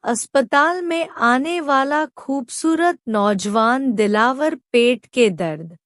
अस्पताल में आने वाला खूबसूरत नौजवान दिलावर पेट के दर्द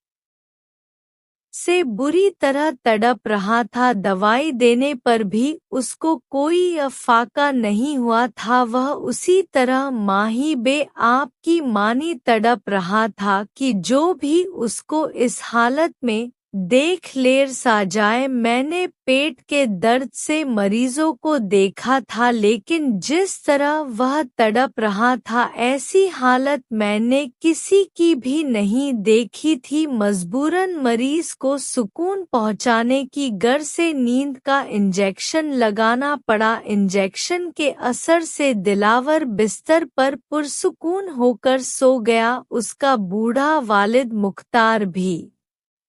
से बुरी तरह तड़प रहा था। दवाई देने पर भी उसको कोई फाका नहीं हुआ था। वह उसी तरह माही बे आप की मानी तड़प रहा था कि जो भी उसको इस हालत में देख लेर सा जाए। मैंने पेट के दर्द से मरीजों को देखा था, लेकिन जिस तरह वह तड़प रहा था ऐसी हालत मैंने किसी की भी नहीं देखी थी। मजबूरन मरीज को सुकून पहुंचाने की गर से नींद का इंजेक्शन लगाना पड़ा। इंजेक्शन के असर से दिलावर बिस्तर पर पुरसुकून होकर सो गया। उसका बूढ़ा वालिद मुख्तार भी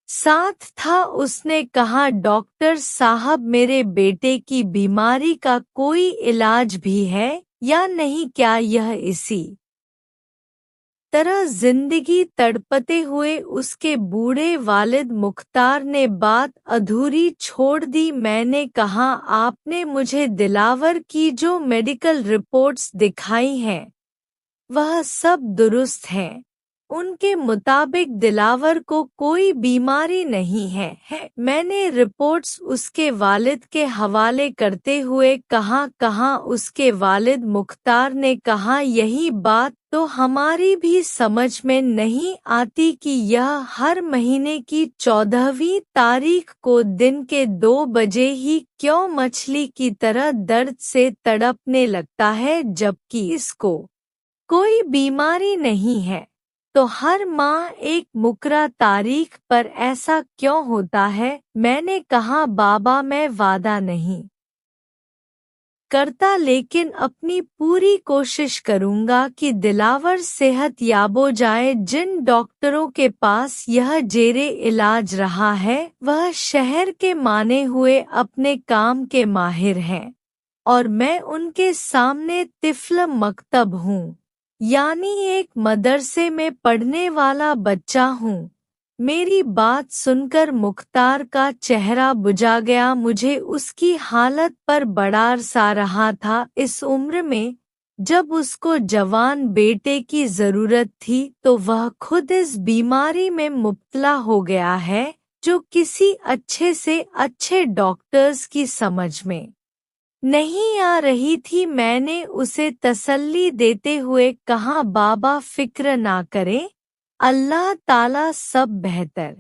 साथ था। उसने कहा, डॉक्टर साहब, मेरे बेटे की बीमारी का कोई इलाज भी है या नहीं? क्या यह इसी तरह जिंदगी तड़पते हुए उसके बूढ़े वालिद मुख्तार ने बात अधूरी छोड़ दी। मैंने कहा, आपने मुझे दिलावर की जो मेडिकल रिपोर्ट्स दिखाई हैं वह सब दुरुस्त हैं। उनके मुताबिक दिलावर को कोई बीमारी नहीं है। मैंने रिपोर्ट्स उसके वालिद के हवाले करते हुए कहा उसके वालिद मुख्तार ने कहा, यही बात तो हमारी भी समझ में नहीं आती कि यह हर महीने की 14वीं तारीख को दिन के 2 बजे ही क्यों मछली की तरह दर्द से तड़पने लगता है, जबकि इसको कोई बीमारी नहीं है। तो हर माह एक मुकर्रर तारीख पर ऐसा क्यों होता है? मैंने कहा, बाबा, मैं वादा नहीं करता, लेकिन अपनी पूरी कोशिश करूंगा कि दिलावर सेहत याब हो जाए। जिन डॉक्टरों के पास यह जेरे इलाज रहा है वह शहर के माने हुए अपने काम के माहिर हैं और मैं उनके सामने तिफ्ल मकतब हूँ, यानी एक मदरसे में पढ़ने वाला बच्चा हूँ। मेरी बात सुनकर मुख्तार का चेहरा बुझा गया। मुझे उसकी हालत पर बड़ा अरसा आ रहा था। इस उम्र में जब उसको जवान बेटे की जरूरत थी तो वह खुद इस बीमारी में मुब्तला हो गया है जो किसी अच्छे से अच्छे डॉक्टर्स की समझ में नहीं आ रही थी। मैंने उसे तसल्ली देते हुए कहा, बाबा, फिक्र ना करें, अल्लाह ताला सब बेहतर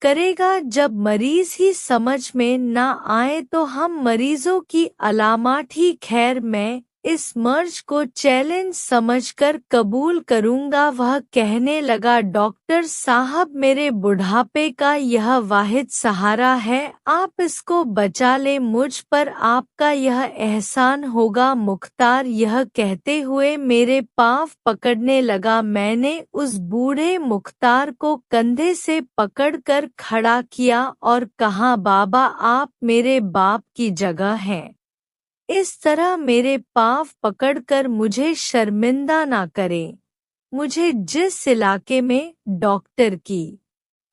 करेगा। जब मरीज ही समझ में ना आए तो हम मरीजों की अलामत ही खैर। मैं इस मर्ज को चैलेंज समझकर कबूल करूंगा। वह कहने लगा, डॉक्टर साहब, मेरे बुढ़ापे का यह वाहिद सहारा है, आप इसको बचा ले, मुझ पर आपका यह एहसान होगा। मुख्तार यह कहते हुए मेरे पाँव पकड़ने लगा। मैंने उस बूढ़े मुख्तार को कंधे से पकड़कर खड़ा किया और कहा, बाबा, आप मेरे बाप की जगह हैं। इस तरह मेरे पाँव पकड़कर मुझे शर्मिंदा ना करें। मुझे जिस इलाके में डॉक्टर की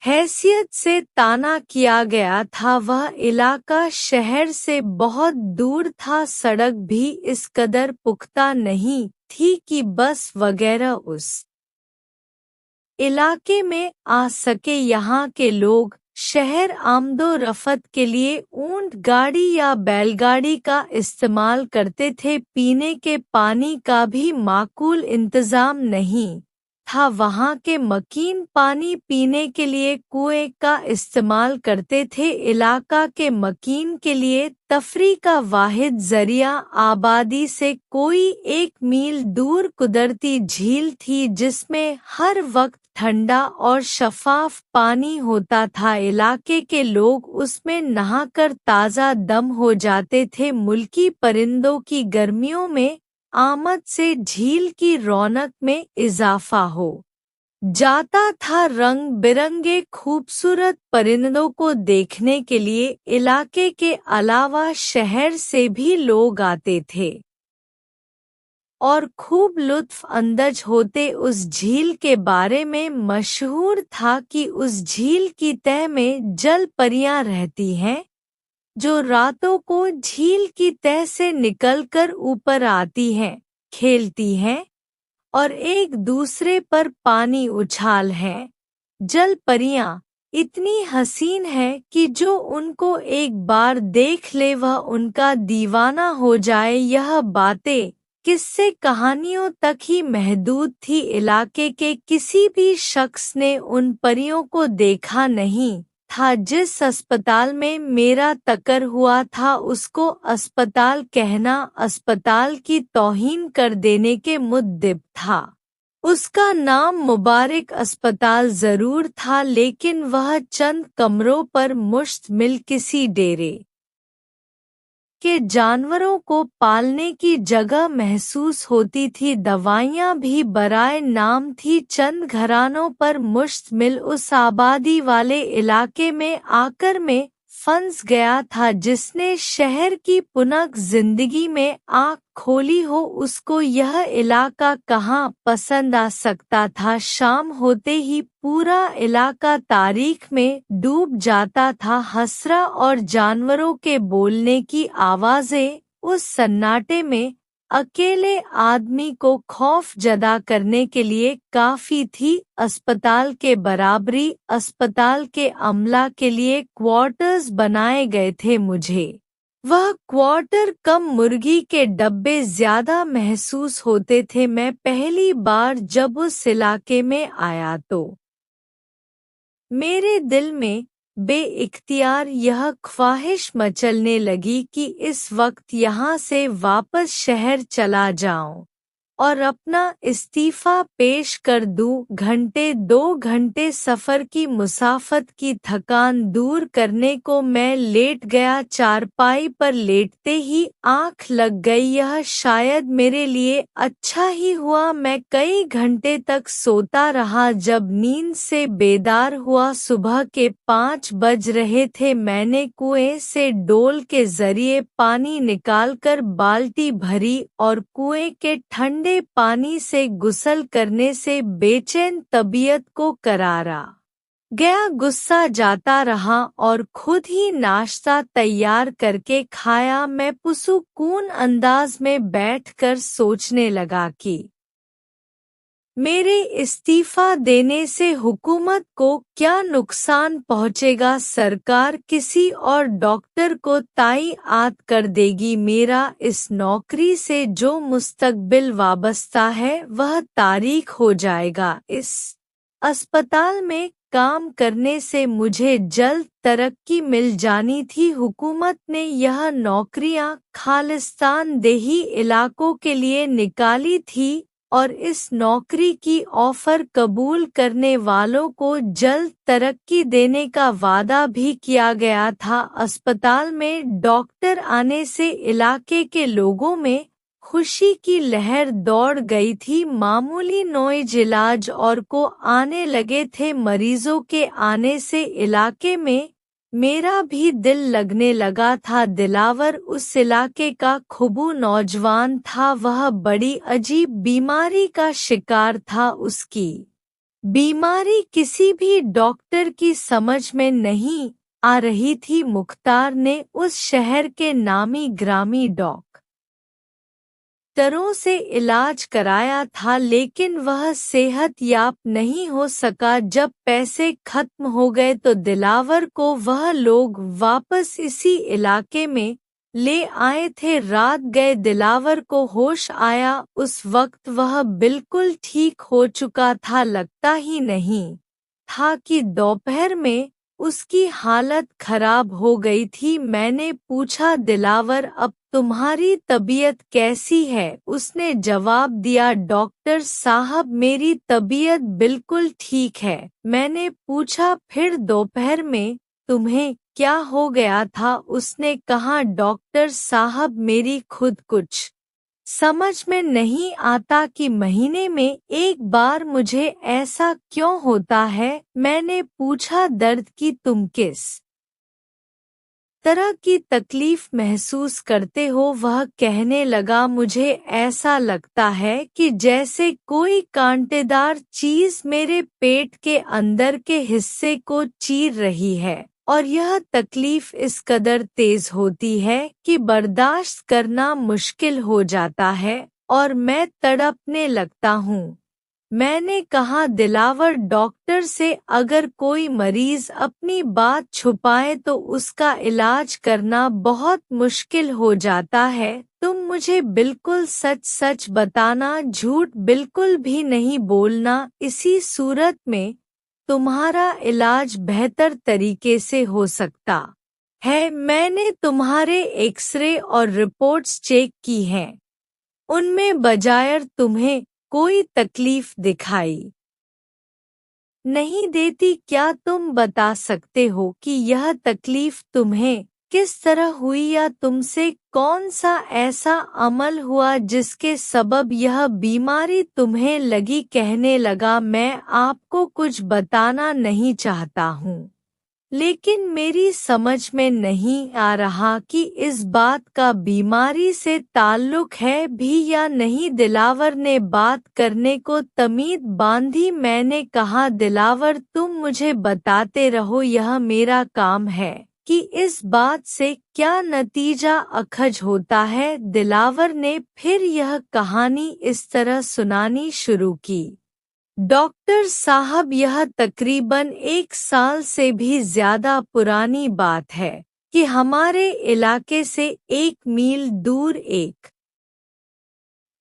हैसियत से ताना किया गया था वह इलाका शहर से बहुत दूर था। सड़क भी इस कदर पुख्ता नहीं थी कि बस वगैरह उस इलाके में आ सके। यहाँ के लोग शहर आमदो रफत के लिए ऊंट गाड़ी या बैलगाड़ी का इस्तेमाल करते थे। पीने के पानी का भी माकूल इंतजाम नहीं था। वहाँ के मकीन पानी पीने के लिए कुएं का इस्तेमाल करते थे। इलाका के मकीन के लिए तफरी का वाहिद जरिया आबादी से कोई 1 मील दूर कुदरती झील थी जिसमें हर वक्त ठंडा और शफाफ पानी होता था। इलाके के लोग उसमें नहाकर ताज़ा दम हो जाते थे। मुल्की परिंदों की गर्मियों में आमद से झील की रौनक में इजाफा हो जाता था। रंग बिरंगे खूबसूरत परिंदों को देखने के लिए इलाके के अलावा शहर से भी लोग आते थे और खूब लुत्फ अंदज होते। उस झील के बारे में मशहूर था कि उस झील की तह में जल परियां रहती हैं जो रातों को झील की तह से निकलकर ऊपर आती हैं, खेलती हैं और एक दूसरे पर पानी उछाल हैं। जल परियां इतनी हसीन है कि जो उनको एक बार देख ले वह उनका दीवाना हो जाए। यह बातें किस्से कहानियों तक ही महदूद थी। इलाके के किसी भी शख्स ने उन परियों को देखा नहीं था। जिस अस्पताल में मेरा तकर हुआ था उसको अस्पताल कहना अस्पताल की तौहीन कर देने के मुद्दिब था। उसका नाम मुबारक अस्पताल जरूर था, लेकिन वह चंद कमरों पर मुश्तमिल किसी डेरे के जानवरों को पालने की जगह महसूस होती थी। दवाइयाँ भी बराए नाम थी। चंद घरानों पर मुश्तमिल उस आबादी वाले इलाके में आकर मैं फंस गया था। जिसने शहर की पुनः जिंदगी में आँख खोली हो उसको यह इलाका कहाँ पसंद आ सकता था। शाम होते ही पूरा इलाका तारीख में डूब जाता था। हसरा और जानवरों के बोलने की आवाजें उस सन्नाटे में अकेले आदमी को खौफ जदा करने के लिए काफी थी। अस्पताल के बराबरी अस्पताल के अमला के लिए क्वार्टर्स बनाए गए थे। मुझे वह क्वार्टर कम मुर्गी के डब्बे ज्यादा महसूस होते थे। मैं पहली बार जब उस इलाके में आया तो मेरे दिल में बेइख्तियार यह ख्वाहिश मचलने लगी कि इस वक्त यहाँ से वापस शहर चला जाऊं और अपना इस्तीफा पेश कर दूं। दो घंटे सफर की मुसाफत की थकान दूर करने को मैं लेट गया। चारपाई पर लेटते ही आंख लग गई। यह शायद मेरे लिए अच्छा ही हुआ। मैं कई घंटे तक सोता रहा। जब नींद से बेदार हुआ सुबह के 5 बज रहे थे। मैंने कुएं से डोल के जरिए पानी निकालकर बाल्टी भरी और कुएं के ठंडे पानी से गुस्ल करने से बेचैन तबीयत को करारा गया। गुस्सा जाता रहा और खुद ही नाश्ता तैयार करके खाया। मैं पुरसुकून अंदाज में बैठकर सोचने लगा कि मेरे इस्तीफा देने से हुकूमत को क्या नुकसान पहुंचेगा। सरकार किसी और डॉक्टर को तायीनात कर देगी। मेरा इस नौकरी से जो मुस्तकबिल वाबस्ता है वह तारीख हो जाएगा। इस अस्पताल में काम करने से मुझे जल्द तरक्की मिल जानी थी। हुकूमत ने यह नौकरियां खालिस्तान देही इलाकों के लिए निकाली थी और इस नौकरी की ऑफर कबूल करने वालों को जल्द तरक्की देने का वादा भी किया गया था। अस्पताल में डॉक्टर आने से इलाके के लोगों में खुशी की लहर दौड़ गई थी। मामूली नोइज इलाज और को आने लगे थे। मरीजों के आने से इलाके में मेरा भी दिल लगने लगा था। दिलावर उस इलाके का खुबू नौजवान था। वह बड़ी अजीब बीमारी का शिकार था। उसकी बीमारी किसी भी डॉक्टर की समझ में नहीं आ रही थी। मुख्तार ने उस शहर के नामी ग्रामी डॉक्टरों से इलाज कराया था, लेकिन वह सेहतयाब नहीं हो सका। जब पैसे खत्म हो गए तो दिलावर को वह लोग वापस इसी इलाके में ले आए थे। रात गए दिलावर को होश आया। उस वक्त वह बिल्कुल ठीक हो चुका था। लगता ही नहीं था कि दोपहर में उसकी हालत खराब हो गई थी। मैंने पूछा, दिलावर अब तुम्हारी तबीयत कैसी है? उसने जवाब दिया, डॉक्टर साहब मेरी तबीयत बिल्कुल ठीक है। मैंने पूछा, फिर दोपहर में तुम्हें क्या हो गया था? उसने कहा, डॉक्टर साहब मेरी खुद कुछ समझ में नहीं आता कि महीने में एक बार मुझे ऐसा क्यों होता है। मैंने पूछा, दर्द की तुम किस तरह की तकलीफ महसूस करते हो? वह कहने लगा, मुझे ऐसा लगता है कि जैसे कोई कांटेदार चीज मेरे पेट के अंदर के हिस्से को चीर रही है। और यह तकलीफ इस कदर तेज होती है कि बर्दाश्त करना मुश्किल हो जाता है और मैं तड़पने लगता हूँ। मैंने कहा, दिलावर डॉक्टर से, अगर कोई मरीज अपनी बात छुपाए तो उसका इलाज करना बहुत मुश्किल हो जाता है। तुम मुझे बिल्कुल सच सच बताना, झूठ बिल्कुल भी नहीं बोलना। इसी सूरत में तुम्हारा इलाज बेहतर तरीके से हो सकता है। मैंने तुम्हारे एक्सरे और रिपोर्ट्स चेक की हैं। उनमें बजायर तुम्हें कोई तकलीफ दिखाई नहीं देती। क्या तुम बता सकते हो कि यह तकलीफ तुम्हें किस तरह हुई, या तुमसे कौन सा ऐसा अमल हुआ जिसके सबब यह बीमारी तुम्हें लगी? कहने लगा, मैं आपको कुछ बताना नहीं चाहता हूँ, लेकिन मेरी समझ में नहीं आ रहा कि इस बात का बीमारी से ताल्लुक है भी या नहीं। दिलावर ने बात करने को तमीद बांधी। मैंने कहा, दिलावर तुम मुझे बताते रहो, यह मेरा काम है कि इस बात से क्या नतीजा अखज होता है। दिलावर ने फिर यह कहानी इस तरह सुनानी शुरू की। डॉक्टर साहब, यह तकरीबन 1 साल से भी ज्यादा पुरानी बात है कि हमारे इलाके से 1 मील दूर एक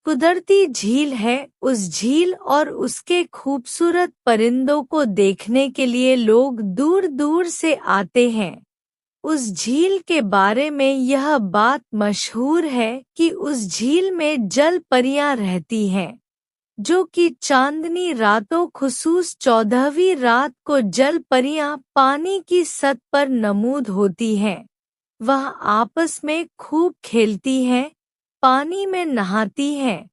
कुदरती झील है। उस झील और उसके खूबसूरत परिंदों को देखने के लिए लोग दूर दूर से आते हैं। उस झील के बारे में यह बात मशहूर है कि उस झील में जल परियां रहती हैं, जो कि चांदनी रातों, खुसूस 14वीं रात को जल परियां पानी की सतह पर नमूद होती हैं। वह आपस में खूब खेलती हैं, पानी में नहाती हैं।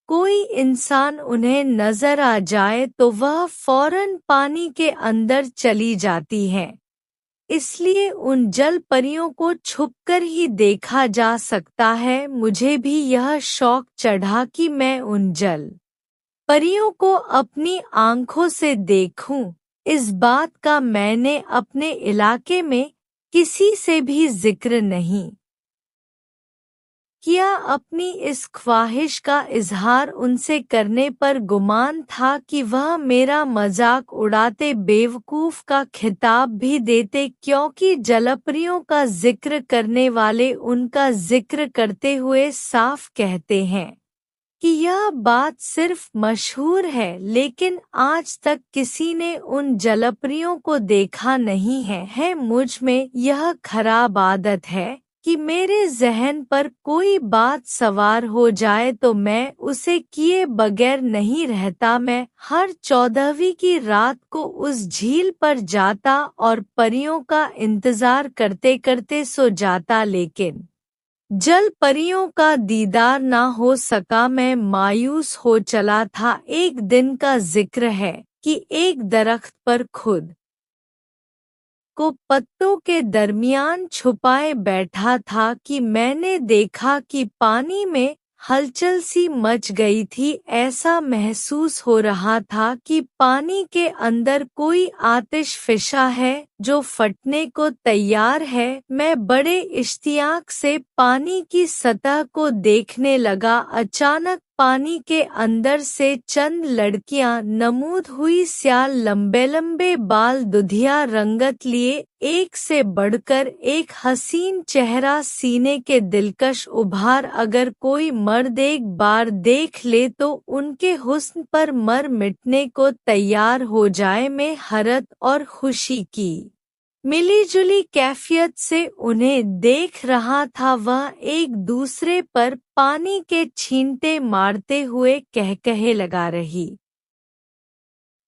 कोई इंसान उन्हें नजर आ जाए तो वह फौरन पानी के अंदर चली जाती हैं। इसलिए उन जल परियों को छुपकर ही देखा जा सकता है। मुझे भी यह शौक चढ़ा कि मैं उन जल परियों को अपनी आंखों से देखूं। इस बात का मैंने अपने इलाके में किसी से भी जिक्र नहीं किया। अपनी इस ख्वाहिश का इजहार उनसे करने पर गुमान था कि वह मेरा मजाक उड़ाते बेवकूफ का खिताब भी देते, क्योंकि जलपरियों का जिक्र करने वाले उनका जिक्र करते हुए साफ कहते हैं कि यह बात सिर्फ मशहूर है, लेकिन आज तक किसी ने उन जलपरियों को देखा नहीं है। मुझ में यह खराब आदत है कि मेरे जहन पर कोई बात सवार हो जाए तो मैं उसे किए बगैर नहीं रहता। मैं हर 14वीं की रात को उस झील पर जाता और परियों का इंतजार करते करते सो जाता, लेकिन जल परियों का दीदार ना हो सका। मैं मायूस हो चला था। एक दिन का जिक्र है कि एक दरख्त पर खुद को पत्तों के दरमियान छुपाए बैठा था कि मैंने देखा कि पानी में हलचल सी मच गई थी। ऐसा महसूस हो रहा था कि पानी के अंदर कोई आतिश फिशा है जो फटने को तैयार है। मैं बड़े इश्तियाक से पानी की सतह को देखने लगा। अचानक पानी के अंदर से चंद लड़कियां, नमूद हुई स्याल, लंबे लंबे बाल, दुधिया रंगत लिए, एक से बढ़कर एक हसीन चेहरा, सीने के दिलकश उभार। अगर कोई मर्द एक बार देख ले तो उनके हुस्न पर मर मिटने को तैयार हो जाए। मैं हैरत और खुशी की मिलीजुली कैफियत से उन्हें देख रहा था। वह एक दूसरे पर पानी के छींटे मारते हुए कहकहे लगा रही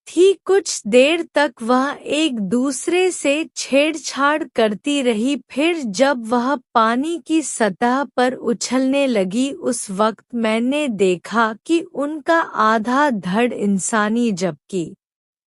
थी। कुछ देर तक वह एक दूसरे से छेड़छाड़ करती रही। फिर जब वह पानी की सतह पर उछलने लगी, उस वक्त मैंने देखा कि उनका आधा धड़ इंसानी जबकि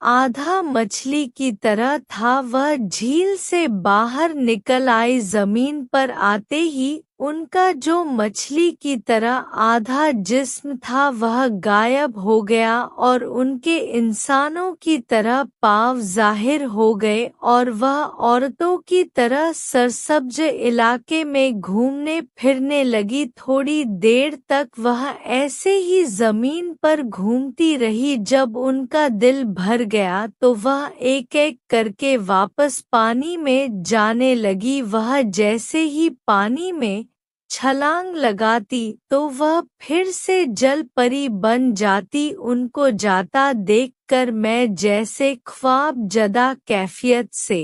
आधा मछली की तरह था। वह झील से बाहर निकल आई। जमीन पर आते ही उनका जो मछली की तरह आधा जिस्म था वह गायब हो गया और उनके इंसानों की तरह पाँव जाहिर हो गए और वह औरतों की तरह सरसब्ज इलाके में घूमने फिरने लगी। थोड़ी देर तक वह ऐसे ही जमीन पर घूमती रही। जब उनका दिल भर गया तो वह एक एक करके वापस पानी में जाने लगी। वह जैसे ही पानी में छलांग लगाती तो वह फिर से जल परी बन जाती। उनको जाता देखकर मैं जैसे ख्वाब जदा कैफियत से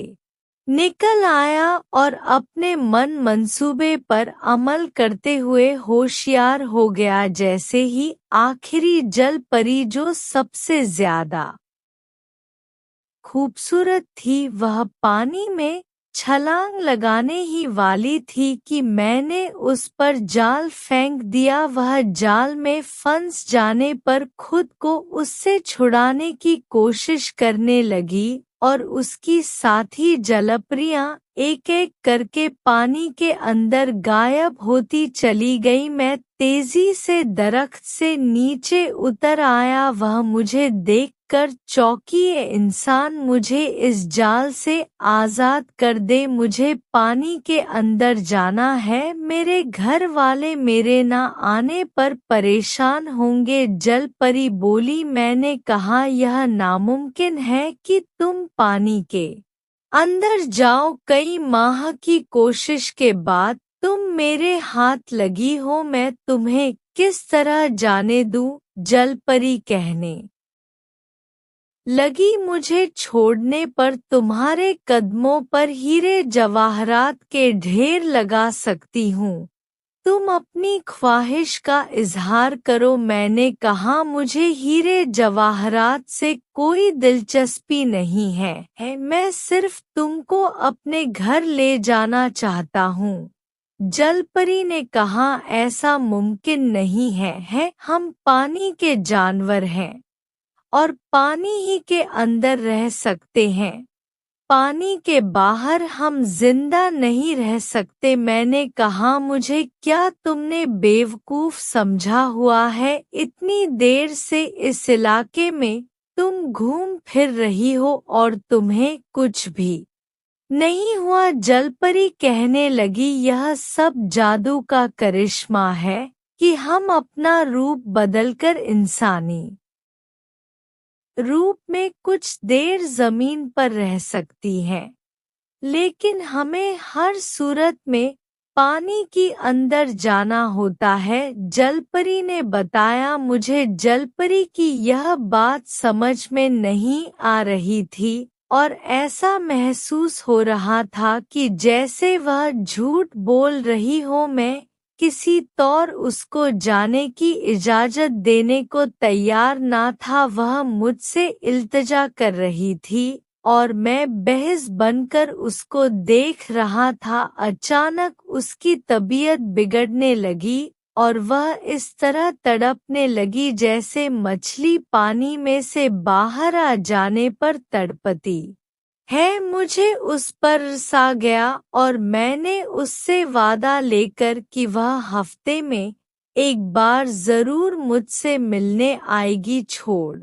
निकल आया और अपने मन मंसूबे पर अमल करते हुए होशियार हो गया। जैसे ही आखिरी जल परी जो सबसे ज्यादा खूबसूरत थी वह पानी में छलांग लगाने ही वाली थी कि मैंने उस पर जाल फेंक दिया। वह जाल में फंस जाने पर खुद को उससे छुड़ाने की कोशिश करने लगी और उसकी साथी जलपरियां एक एक करके पानी के अंदर गायब होती चली गई। मैं तेजी से दरख्त से नीचे उतर आया। वह मुझे देखकर चौंकी, "ये इंसान, मुझे इस जाल से आजाद कर दे, मुझे पानी के अंदर जाना है। मेरे घर वाले मेरे न आने पर परेशान होंगे।" जल परी बोली, "मैंने कहा यह नामुमकिन है कि तुम पानी के अंदर जाओ। कई माह की कोशिश के बाद तुम मेरे हाथ लगी हो, मैं तुम्हें किस तरह जाने दूं?" जलपरी कहने लगी, "मुझे छोड़ने पर तुम्हारे कदमों पर हीरे जवाहरात के ढेर लगा सकती हूँ। तुम अपनी ख्वाहिश का इजहार करो।" मैंने कहा, "मुझे हीरे जवाहरात से कोई दिलचस्पी नहीं है, मैं सिर्फ तुमको अपने घर ले जाना चाहता हूँ।" जलपरी ने कहा, "ऐसा मुमकिन नहीं है, हम पानी के जानवर हैं और पानी ही के अंदर रह सकते हैं, पानी के बाहर हम जिंदा नहीं रह सकते।" मैंने कहा, "मुझे क्या तुमने बेवकूफ समझा हुआ है? इतनी देर से इस इलाके में तुम घूम फिर रही हो और तुम्हें कुछ भी नहीं हुआ?" जलपरी कहने लगी, "यह सब जादू का करिश्मा है कि हम अपना रूप बदलकर इंसानी रूप में कुछ देर जमीन पर रह सकती हैं, लेकिन हमें हर सूरत में पानी की अंदर जाना होता है।" जलपरी ने बताया। मुझे जलपरी की यह बात समझ में नहीं आ रही थी और ऐसा महसूस हो रहा था कि जैसे वह झूठ बोल रही हो। मैं किसी तौर उसको जाने की इजाजत देने को तैयार ना था। वह मुझसे इल्तिजा कर रही थी और मैं बेहिस बनकर उसको देख रहा था। अचानक उसकी तबीयत बिगड़ने लगी और वह इस तरह तड़पने लगी जैसे मछली पानी में से बाहर आ जाने पर तड़पती है। मुझे उस पर सा गया और मैंने उससे वादा लेकर कि वह हफ्ते में एक बार जरूर मुझसे मिलने आएगी छोड़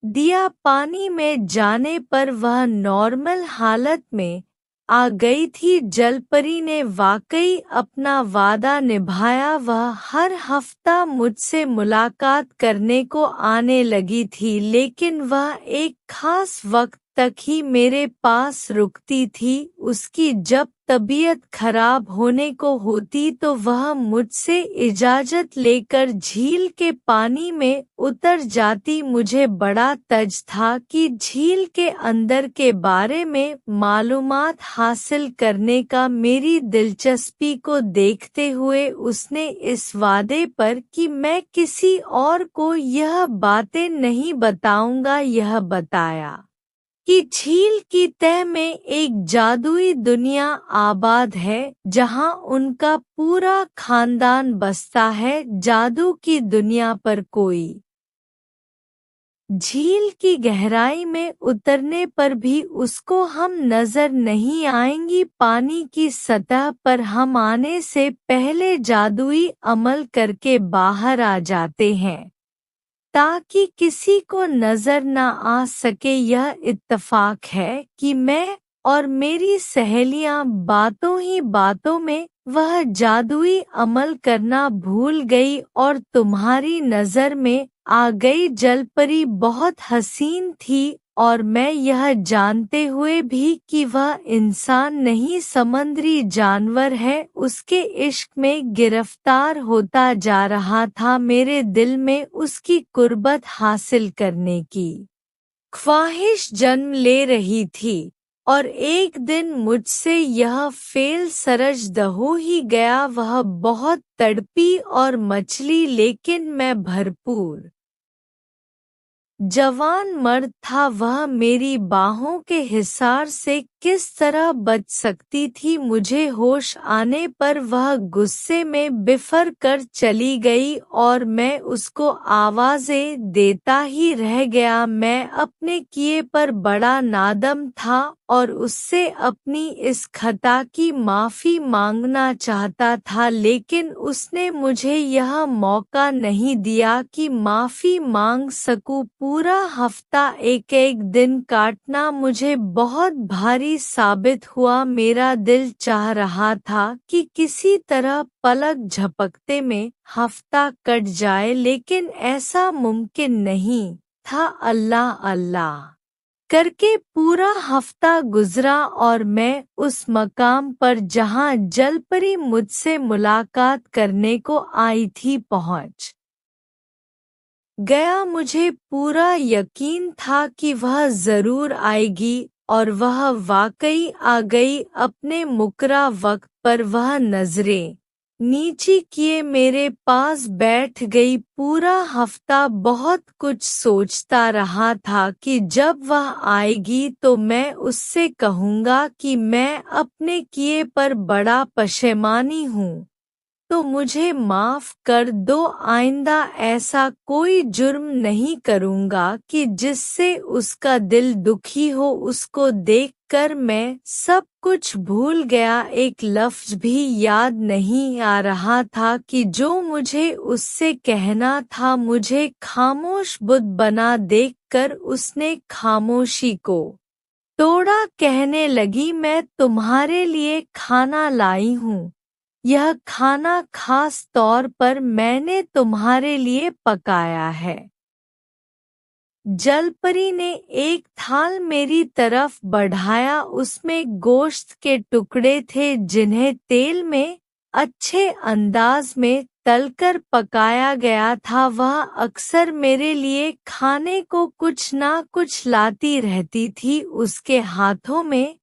दिया। पानी में जाने पर वह नॉर्मल हालत में आ गई थी। जलपरी ने वाकई अपना वादा निभाया। वह हर हफ्ता मुझसे मुलाकात करने को आने लगी थी, लेकिन वह एक खास वक्त तक ही मेरे पास रुकती थी। उसकी जब तबीयत खराब होने को होती तो वह मुझसे इजाजत लेकर झील के पानी में उतर जाती। मुझे बड़ा तज था कि झील के अंदर के बारे में मालूमात हासिल करने का। मेरी दिलचस्पी को देखते हुए उसने इस वादे पर कि मैं किसी और को यह बातें नहीं बताऊंगा, यह बताया कि झील की तह में एक जादुई दुनिया आबाद है जहां उनका पूरा खानदान बसता है। जादू की दुनिया पर कोई झील की गहराई में उतरने पर भी उसको हम नजर नहीं आएंगी। पानी की सतह पर हम आने से पहले जादुई अमल करके बाहर आ जाते हैं ताकि किसी को नजर न आ सके। यह इत्तफाक है कि मैं और मेरी सहेलियां बातों ही बातों में वह जादुई अमल करना भूल गई और तुम्हारी नजर में आ गई। जलपरी बहुत हसीन थी और मैं यह जानते हुए भी कि वह इंसान नहीं समुद्री जानवर है उसके इश्क में गिरफ्तार होता जा रहा था। मेरे दिल में उसकी कुर्बत हासिल करने की ख्वाहिश जन्म ले रही थी और एक दिन मुझसे यह फेल सरजद हो ही गया। वह बहुत तड़पी और मचली, लेकिन मैं भरपूर जवान मर्द था। वह मेरी बाहों के हिसार से किस तरह बच सकती थी। मुझे होश आने पर वह गुस्से में बिफर कर चली गई और मैं उसको आवाज़ें देता ही रह गया। मैं अपने किए पर बड़ा नादम था और उससे अपनी इस खता की माफ़ी मांगना चाहता था, लेकिन उसने मुझे यह मौका नहीं दिया कि माफ़ी मांग सकूं। पूरा हफ्ता एक एक दिन काटना मुझे बहुत भारी साबित हुआ। मेरा दिल चाह रहा था कि किसी तरह पलक झपकते में हफ्ता कट जाए, लेकिन ऐसा मुमकिन नहीं था। अल्लाह अल्लाह करके पूरा हफ्ता गुजरा और मैं उस मकाम पर जहां जलपरी मुझसे मुलाकात करने को आई थी पहुंच गया। मुझे पूरा यकीन था कि वह जरूर आएगी और वह वाकई आ गई। अपने मुकर्रर वक्त पर वह नजरें नीची किए मेरे पास बैठ गई। पूरा हफ्ता बहुत कुछ सोचता रहा था कि जब वह आएगी तो मैं उससे कहूँगा कि मैं अपने किए पर बड़ा पशेमानी हूँ, तो मुझे माफ कर दो। आइंदा ऐसा कोई जुर्म नहीं करूँगा कि जिससे उसका दिल दुखी हो। उसको देखकर मैं सब कुछ भूल गया। एक लफ्ज भी याद नहीं आ रहा था कि जो मुझे उससे कहना था। मुझे खामोश बुद्ध बना देखकर उसने खामोशी को तोड़ा। कहने लगी, मैं तुम्हारे लिए खाना लाई हूँ। यह खाना खास तौर पर मैंने तुम्हारे लिए पकाया है। जलपरी ने एक थाल मेरी तरफ बढ़ाया। उसमें गोश्त के टुकड़े थे जिन्हें तेल में अच्छे अंदाज में तलकर पकाया गया था। वह अक्सर मेरे लिए खाने को कुछ ना कुछ लाती रहती थी। उसके हाथों में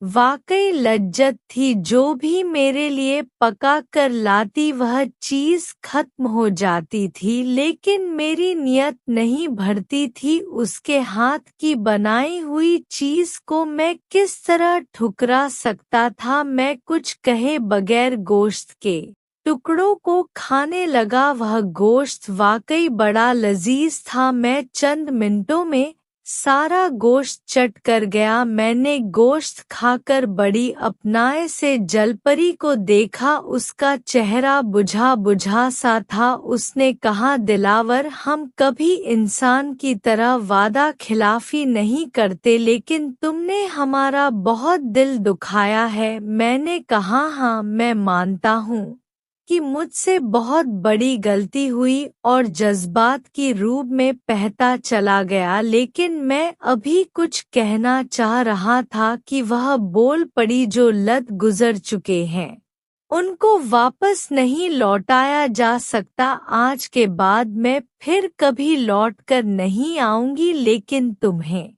वाकई लज्जत थी। जो भी मेरे लिए पका कर लाती वह चीज़ खत्म हो जाती थी, लेकिन मेरी नियत नहीं भरती थी। उसके हाथ की बनाई हुई चीज़ को मैं किस तरह ठुकरा सकता था। मैं कुछ कहे बगैर गोश्त के टुकड़ों को खाने लगा। वह गोश्त वाकई बड़ा लजीज था। मैं चंद मिनटों में सारा गोश्त चट कर गया। मैंने गोश्त खाकर बड़ी अपनाए से जलपरी को देखा। उसका चेहरा बुझा बुझा सा था। उसने कहा, दिलावर, हम कभी इंसान की तरह वादा खिलाफी नहीं करते, लेकिन तुमने हमारा बहुत दिल दुखाया है। मैंने कहा, हाँ, मैं मानता हूँ कि मुझसे बहुत बड़ी गलती हुई और जज्बात की रूप में बहता चला गया, लेकिन मैं अभी कुछ कहना चाह रहा था कि वह बोल पड़ी, जो लत गुजर चुके हैं उनको वापस नहीं लौटाया जा सकता। आज के बाद मैं फिर कभी लौटकर नहीं आऊंगी, लेकिन तुम्हें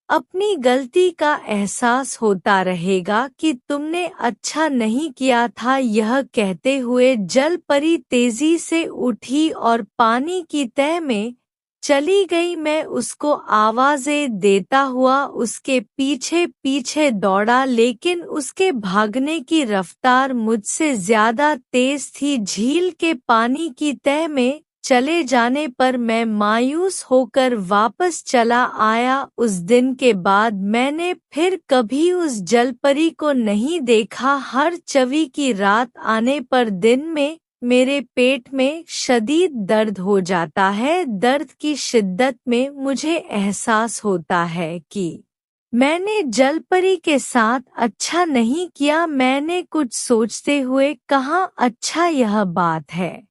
अपनी गलती का एहसास होता रहेगा कि तुमने अच्छा नहीं किया था। यह कहते हुए जलपरी तेजी से उठी और पानी की तह में चली गई। मैं उसको आवाज़ें देता हुआ उसके पीछे पीछे दौड़ा, लेकिन उसके भागने की रफ्तार मुझसे ज्यादा तेज थी। झील के पानी की तह में चले जाने पर मैं मायूस होकर वापस चला आया। उस दिन के बाद मैंने फिर कभी उस जलपरी को नहीं देखा। हर चौवी की रात आने पर दिन में मेरे पेट में शदीद दर्द हो जाता है। दर्द की शिद्दत में मुझे एहसास होता है कि मैंने जलपरी के साथ अच्छा नहीं किया। मैंने कुछ सोचते हुए कहा, अच्छा यह बात है।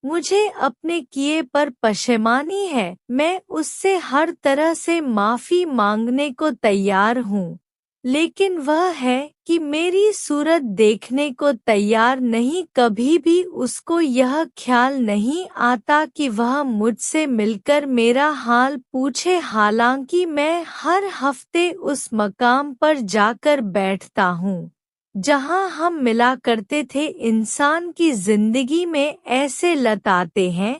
मुझे अपने किए पर पशेमानी है। मैं उससे हर तरह से माफी मांगने को तैयार हूँ, लेकिन वह है कि मेरी सूरत देखने को तैयार नहीं। कभी भी उसको यह ख्याल नहीं आता कि वह मुझसे मिलकर मेरा हाल पूछे। हालांकि मैं हर हफ्ते उस मकाम पर जाकर बैठता हूँ जहाँ हम मिला करते थे। इंसान की जिंदगी में ऐसे लत आते हैं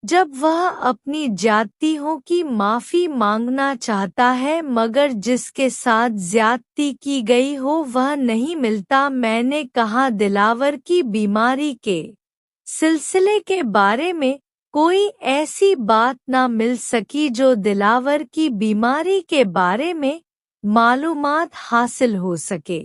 जब वह अपनी ज्यादतियों की माफी मांगना चाहता है, मगर जिसके साथ ज्यादती की गई हो वह नहीं मिलता। मैंने कहा, दिलावर की बीमारी के सिलसिले के बारे में कोई ऐसी बात ना मिल सकी जो दिलावर की बीमारी के बारे में मालूमात हासिल हो सके।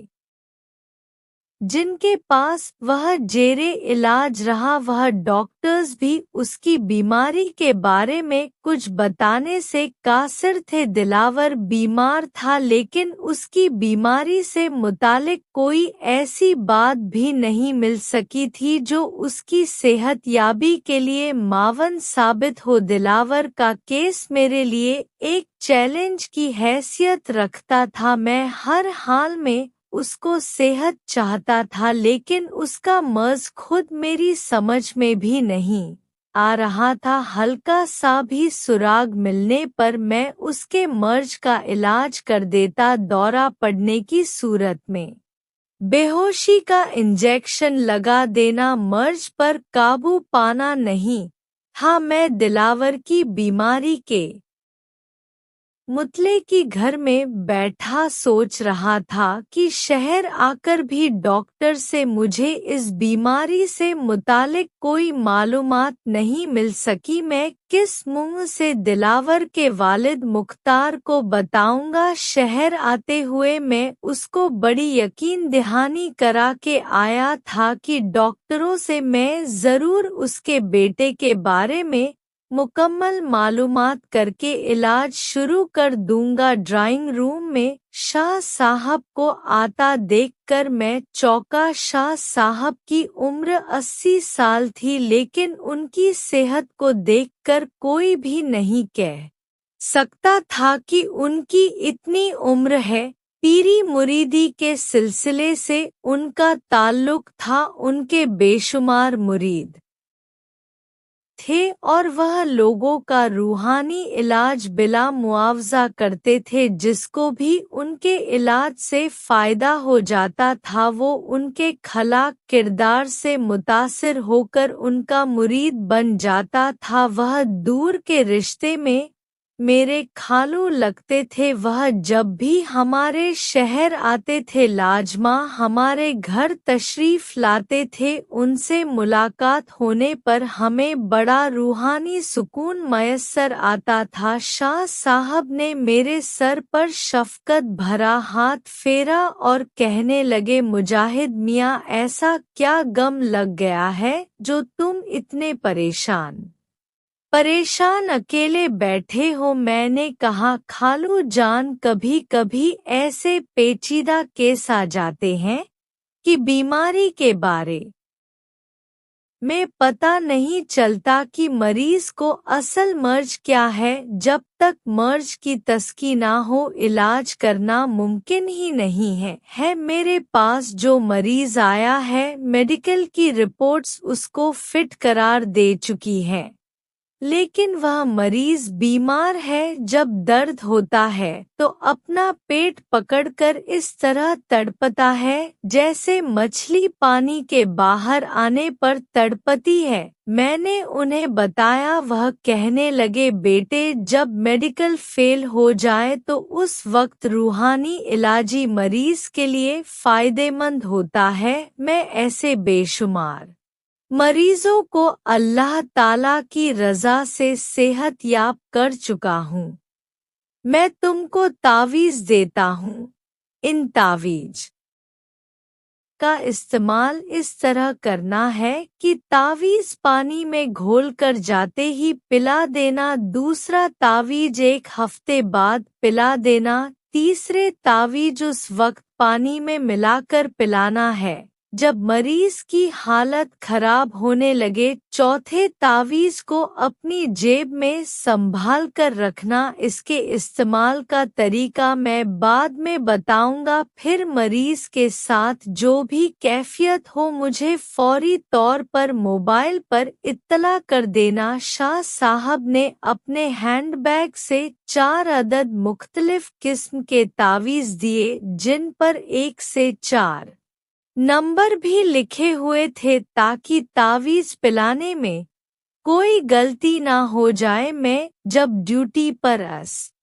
जिनके पास वह जेरे इलाज रहा, वह डॉक्टर्स भी उसकी बीमारी के बारे में कुछ बताने से कासिर थे। दिलावर बीमार था, लेकिन उसकी बीमारी से मुतालिक कोई ऐसी बात भी नहीं मिल सकी थी जो उसकी सेहतयाबी के लिए मावन साबित हो। दिलावर का केस मेरे लिए एक चैलेंज की हैसियत रखता था। मैं हर हाल में उसको सेहत चाहता था, लेकिन उसका मर्ज खुद मेरी समझ में भी नहीं आ रहा था। हल्का सा भी सुराग मिलने पर मैं उसके मर्ज का इलाज कर देता। दौरा पड़ने की सूरत में बेहोशी का इंजेक्शन लगा देना, मर्ज पर काबू पाना नहीं। हाँ, मैं दिलावर की बीमारी के मुतले की घर में बैठा सोच रहा था कि शहर आकर भी डॉक्टर से मुझे इस बीमारी से मुतालिक कोई मालूमात नहीं मिल सकी। मैं किस मुंह से दिलावर के वालिद मुख्तार को बताऊंगा। शहर आते हुए मैं उसको बड़ी यकीन दहानी करा के आया था कि डॉक्टरों से मैं जरूर उसके बेटे के बारे में मुकम्मल मालूमात करके इलाज शुरू कर दूंगा। ड्राइंग रूम में शाह साहब को आता देखकर मैं चौंका। शाह साहब की उम्र 80 साल थी, लेकिन उनकी सेहत को देखकर कोई भी नहीं कह सकता था कि उनकी इतनी उम्र है। पीरी मुरीदी के सिलसिले से उनका ताल्लुक था। उनके बेशुमार मुरीद थे और वह लोगों का रूहानी इलाज बिला मुआवजा करते थे। जिसको भी उनके इलाज से फायदा हो जाता था वो उनके खलाक किरदार से मुतासिर होकर उनका मुरीद बन जाता था। वह दूर के रिश्ते में मेरे खालू लगते थे। वह जब भी हमारे शहर आते थे लाजमा हमारे घर तशरीफ लाते थे। उनसे मुलाकात होने पर हमें बड़ा रूहानी सुकून मयस्सर आता था। शाह साहब ने मेरे सर पर शफकत भरा हाथ फेरा और कहने लगे, मुजाहिद मियाँ, ऐसा क्या गम लग गया है जो तुम इतने परेशान अकेले बैठे हो। मैंने कहा, खालू जान, कभी कभी ऐसे पेचीदा केस आ जाते हैं कि बीमारी के बारे में पता नहीं चलता कि मरीज को असल मर्ज क्या है। जब तक मर्ज की तस्की ना हो इलाज करना मुमकिन ही नहीं है। मेरे पास जो मरीज आया है मेडिकल की रिपोर्ट्स उसको फिट करार दे चुकी हैं, लेकिन वह मरीज बीमार है। जब दर्द होता है तो अपना पेट पकड़कर इस तरह तड़पता है जैसे मछली पानी के बाहर आने पर तड़पती है। मैंने उन्हें बताया। वह कहने लगे, बेटे, जब मेडिकल फेल हो जाए तो उस वक्त रूहानी इलाजी मरीज के लिए फायदेमंद होता है। मैं ऐसे बेशुमार मरीजों को अल्लाह ताला की रज़ा से सेहत याब कर चुका हूँ। मैं तुमको तावीज़ देता हूँ। इन तावीज़ का इस्तेमाल इस तरह करना है कि तावीज़ पानी में घोलकर जाते ही पिला देना, दूसरा तावीज़ 1 हफ्ते बाद पिला देना, तीसरे तावीज़ उस वक्त पानी में मिलाकर पिलाना है जब मरीज की हालत खराब होने लगे। चौथे तावीज़ को अपनी जेब में संभाल कर रखना। इसके इस्तेमाल का तरीका मैं बाद में बताऊंगा। फिर मरीज के साथ जो भी कैफियत हो मुझे फौरी तौर पर मोबाइल पर इत्तला कर देना। शाह साहब ने अपने हैंडबैग से 4 अदद मुख्तलिफ किस्म के तावीज़ दिए जिन पर 1 से 4 नंबर भी लिखे हुए थे ताकि तावीज़ पिलाने में कोई गलती ना हो जाए। मैं जब ड्यूटी पर अस्पताल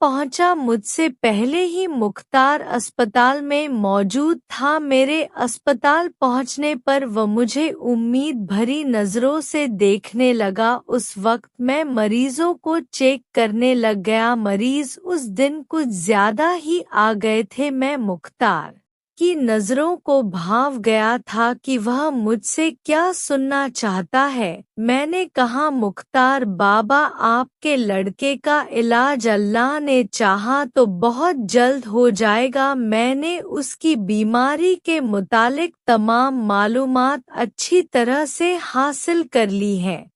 पहुंचा, मुझसे पहले ही मुख्तार अस्पताल में मौजूद था। मेरे अस्पताल पहुंचने पर वह मुझे उम्मीद भरी नज़रों से देखने लगा। उस वक्त मैं मरीजों को चेक करने लग गया। मरीज उस दिन कुछ ज्यादा ही आ गए थे। मैं मुख्तार की नज़रों को भाव गया था कि वह मुझसे क्या सुनना चाहता है। मैंने कहा, मुख्तार बाबा, आपके लड़के का इलाज अल्लाह ने चाहा तो बहुत जल्द हो जाएगा। मैंने उसकी बीमारी के मुतालिक तमाम मालूमात अच्छी तरह से हासिल कर ली हैं।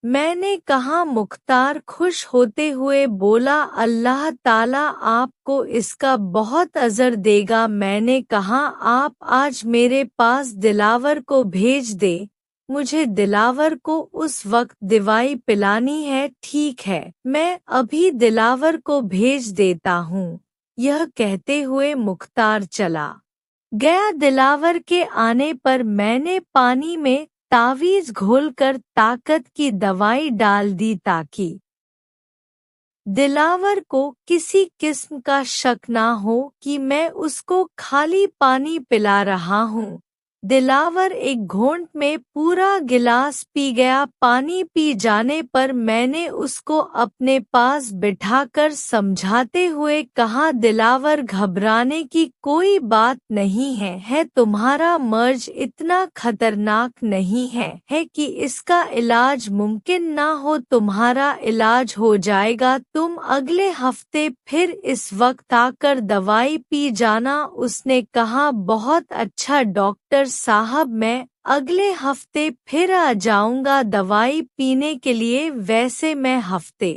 मैंने कहा, मुख्तार खुश होते हुए बोला, अल्लाह ताला आपको इसका बहुत अजर देगा। मैंने कहा, आप आज मेरे पास दिलावर को भेज दे, मुझे दिलावर को उस वक्त दवाई पिलानी है। ठीक है, मैं अभी दिलावर को भेज देता हूँ। यह कहते हुए मुख्तार चला गया। दिलावर के आने पर मैंने पानी में तावीज़ घोलकर ताकत की दवाई डाल दी ताकि दिलावर को किसी किस्म का शक ना हो कि मैं उसको खाली पानी पिला रहा हूँ। दिलावर एक घोंट में पूरा गिलास पी गया। पानी पी जाने पर मैंने उसको अपने पास बिठाकर समझाते हुए कहा, दिलावर, घबराने की कोई बात नहीं है तुम्हारा मर्ज इतना खतरनाक नहीं है कि इसका इलाज मुमकिन ना हो। तुम्हारा इलाज हो जाएगा। तुम अगले हफ्ते फिर इस वक्त आकर दवाई पी जाना। उसने कहा, बहुत अच्छा डॉक्टर साहब, मैं अगले हफ्ते फिर आ जाऊंगा दवाई पीने के लिए। वैसे मैं हफ्ते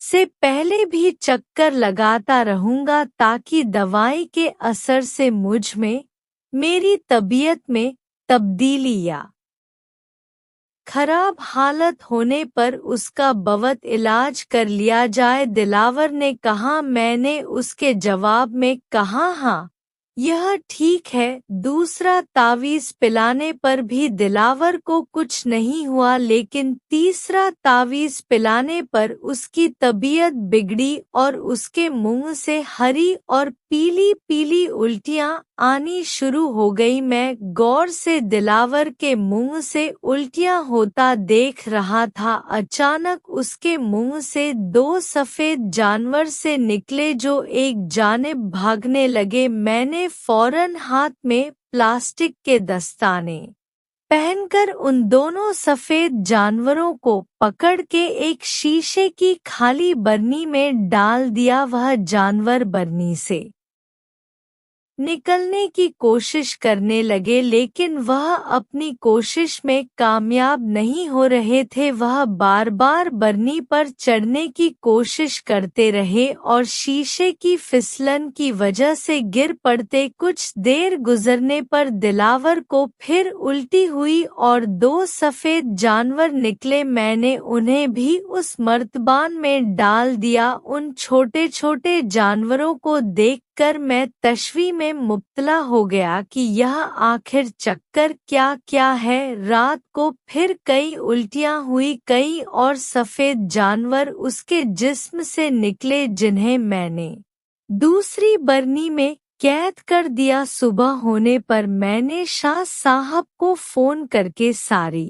से पहले भी चक्कर लगाता रहूंगा ताकि दवाई के असर से मुझ में, मेरी तबीयत में तब्दीली या खराब हालत होने पर उसका बवत इलाज कर लिया जाए। दिलावर ने कहा। मैंने उसके जवाब में कहा, हाँ, यह ठीक है। दूसरा तावीज़ पिलाने पर भी दिलावर को कुछ नहीं हुआ, लेकिन तीसरा तावीज़ पिलाने पर उसकी तबीयत बिगड़ी और उसके मुंह से हरी और पीली पीली उल्टियां आनी शुरू हो गई। मैं गौर से दिलावर के मुंह से उल्टियां होता देख रहा था। अचानक उसके मुंह से 2 सफेद जानवर से निकले जो एक जानिब भागने लगे। मैंने फौरन हाथ में प्लास्टिक के दस्ताने पहनकर उन दोनों सफेद जानवरों को पकड़ के एक शीशे की खाली बरनी में डाल दिया। वह जानवर बरनी से निकलने की कोशिश करने लगे, लेकिन वह अपनी कोशिश में कामयाब नहीं हो रहे थे। वह बार बार बरनी पर चढ़ने की कोशिश करते रहे और शीशे की फिसलन की वजह से गिर पड़ते। कुछ देर गुजरने पर दिलावर को फिर उल्टी हुई और 2 सफेद जानवर निकले। मैंने उन्हें भी उस मर्तबान में डाल दिया। उन छोटे छोटे जानवरों को देखकर मैं तशवी में मुब्तला हो गया कि यह आखिर चक्कर क्या क्या है। रात को फिर कई उल्टियां हुई। कई और सफेद जानवर उसके जिस्म से निकले जिन्हें मैंने दूसरी बरनी में कैद कर दिया। सुबह होने पर मैंने शाह साहब को फोन करके सारी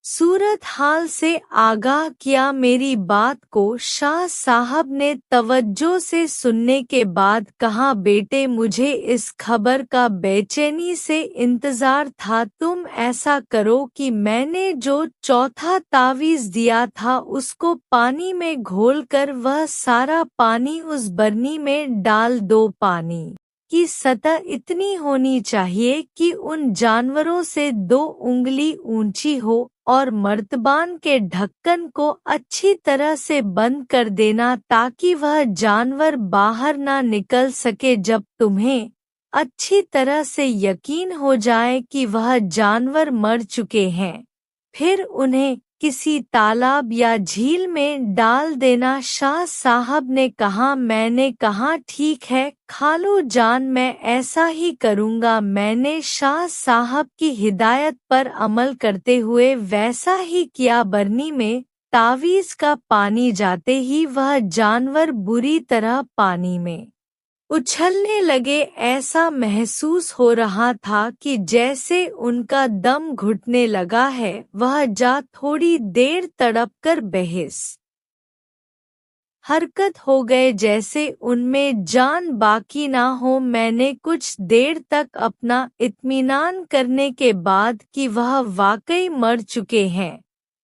सूरत हाल से आगाह किया। मेरी बात को शाह साहब ने तवज्जो से सुनने के बाद कहा, बेटे मुझे इस खबर का बेचैनी से इंतजार था। तुम ऐसा करो कि मैंने जो चौथा तावीज़ दिया था उसको पानी में घोलकर वह सारा पानी उस बरनी में डाल दो। पानी की सतह इतनी होनी चाहिए कि उन जानवरों से 2 उंगली ऊंची हो और मर्तबान के ढक्कन को अच्छी तरह से बंद कर देना ताकि वह जानवर बाहर ना निकल सके। जब तुम्हें अच्छी तरह से यकीन हो जाए कि वह जानवर मर चुके हैं, फिर उन्हें किसी तालाब या झील में डाल देना। शाह साहब ने कहा। मैंने कहा, ठीक है खालू जान, मैं ऐसा ही करूँगा। मैंने शाह साहब की हिदायत पर अमल करते हुए वैसा ही किया। बरनी में तावीज़ का पानी जाते ही वह जानवर बुरी तरह पानी में उछलने लगे। ऐसा महसूस हो रहा था कि जैसे उनका दम घुटने लगा है। वह जा थोड़ी देर तड़पकर बेहिस हरकत हो गए, जैसे उनमें जान बाकी ना हो। मैंने कुछ देर तक अपना इत्मीनान करने के बाद कि वह वाकई मर चुके हैं,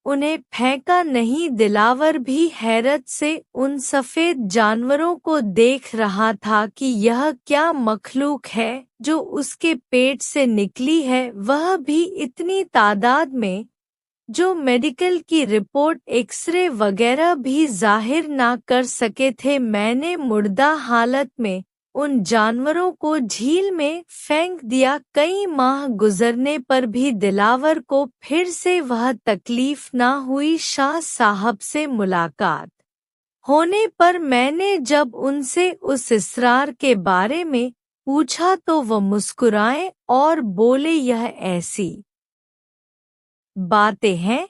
उन्हें फेंका नहीं। दिलावर भी हैरत से उन सफ़ेद जानवरों को देख रहा था कि यह क्या मखलूक है जो उसके पेट से निकली है, वह भी इतनी तादाद में जो मेडिकल की रिपोर्ट, एक्सरे वगैरह भी जाहिर ना कर सके थे। मैंने मुर्दा हालत में उन जानवरों को झील में फेंक दिया। कई माह गुजरने पर भी दिलावर को फिर से वह तकलीफ ना हुई। शाह साहब से मुलाकात होने पर मैंने जब उनसे उस इसरार के बारे में पूछा तो वह मुस्कुराए और बोले, यह ऐसी बातें हैं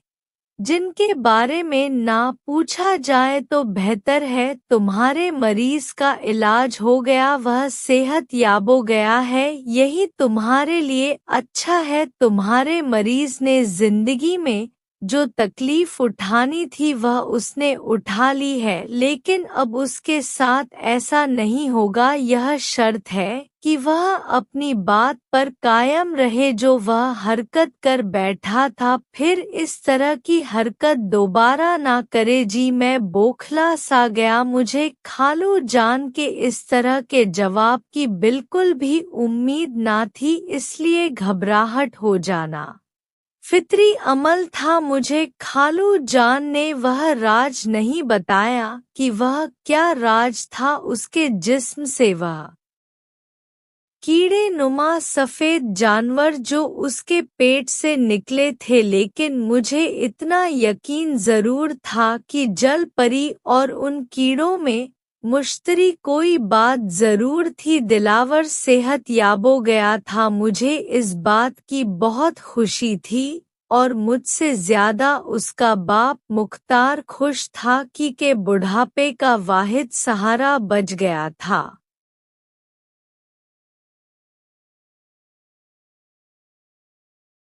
जिनके बारे में ना पूछा जाए तो बेहतर है। तुम्हारे मरीज का इलाज हो गया, वह सेहत याब हो गया है, यही तुम्हारे लिए अच्छा है। तुम्हारे मरीज ने जिंदगी में जो तकलीफ उठानी थी वह उसने उठा ली है, लेकिन अब उसके साथ ऐसा नहीं होगा। यह शर्त है कि वह अपनी बात पर कायम रहे जो वह हरकत कर बैठा था, फिर इस तरह की हरकत दोबारा ना करे। जी, मैं बौखला सा गया। मुझे खालू जान के इस तरह के जवाब की बिल्कुल भी उम्मीद ना थी, इसलिए घबराहट हो जाना फितरी अमल था। मुझे खालू जान ने वह राज नहीं बताया कि वह क्या राज था उसके जिस्म से, वह कीड़े नुमा सफ़ेद जानवर जो उसके पेट से निकले थे, लेकिन मुझे इतना यकीन ज़रूर था कि जल परी और उन कीड़ों में मुश्तरी कोई बात ज़रूर थी। दिलावर सेहत याब हो गया था, मुझे इस बात की बहुत खुशी थी और मुझसे ज़्यादा उसका बाप मुख्तार खुश था कि के बुढ़ापे का वाहिद सहारा बच गया था।